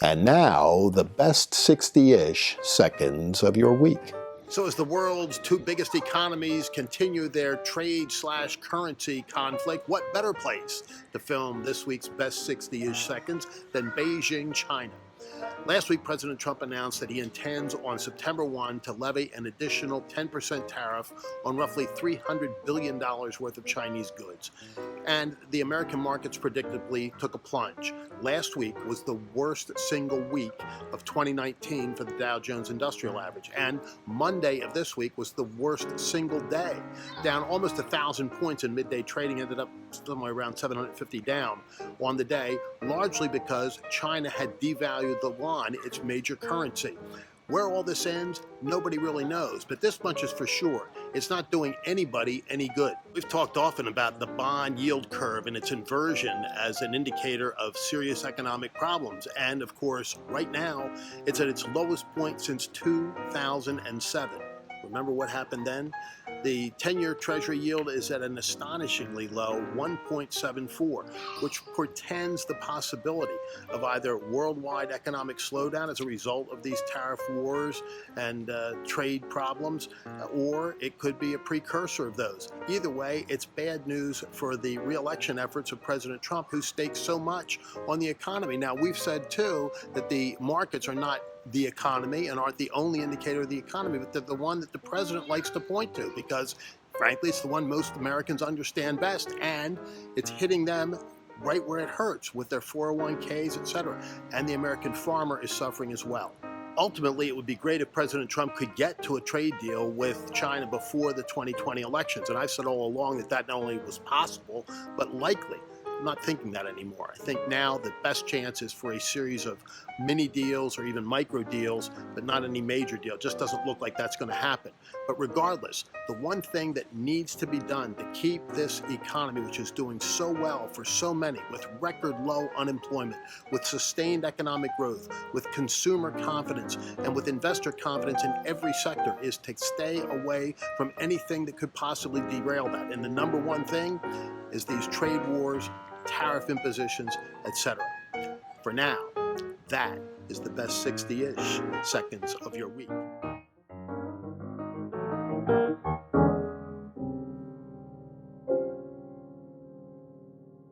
And now, the best 60-ish seconds of your week. So as the world's two biggest economies continue their trade/currency conflict, what better place to film this week's best 60-ish seconds than Beijing, China? Last week, President Trump announced that he intends on September 1 to levy an additional 10% tariff on roughly $300 billion worth of Chinese goods. And the American markets predictably took a plunge. Last week was the worst single week of 2019 for the Dow Jones Industrial Average. And Monday of this week was the worst single day, down almost 1,000 points in midday trading, ended up somewhere around 750 down on the day, largely because China had devalued the yuan, its major currency. Where all this ends, nobody really knows, but this much is for sure. It's not doing anybody any good. We've talked often about the bond yield curve and its inversion as an indicator of serious economic problems. And of course, right now, it's at its lowest point since 2007. Remember what happened then? The 10-year Treasury yield is at an astonishingly low 1.74, which portends the possibility of either worldwide economic slowdown as a result of these tariff wars and trade problems, or it could be a precursor of those. Either way, it's bad news for the re-election efforts of President Trump, who stakes so much on the economy. Now, we've said, too, that the markets are not the economy and aren't the only indicator of the economy, but they're the one that the president likes to point to because, frankly, it's the one most Americans understand best, and it's hitting them right where it hurts with their 401ks, etc. And the American farmer is suffering as well. Ultimately, it would be great if President Trump could get to a trade deal with China before the 2020 elections. And I've said all along that that not only was possible, but likely. I'm not thinking that anymore. I think now the best chance is for a series of mini deals or even micro deals, but not any major deal. It just doesn't look like that's going to happen. But regardless, the one thing that needs to be done to keep this economy, which is doing so well for so many, with record low unemployment, with sustained economic growth, with consumer confidence, and with investor confidence in every sector, is to stay away from anything that could possibly derail that. And the number one thing is these trade wars, tariff impositions, etc. For now, that is the best 60-ish seconds of your week.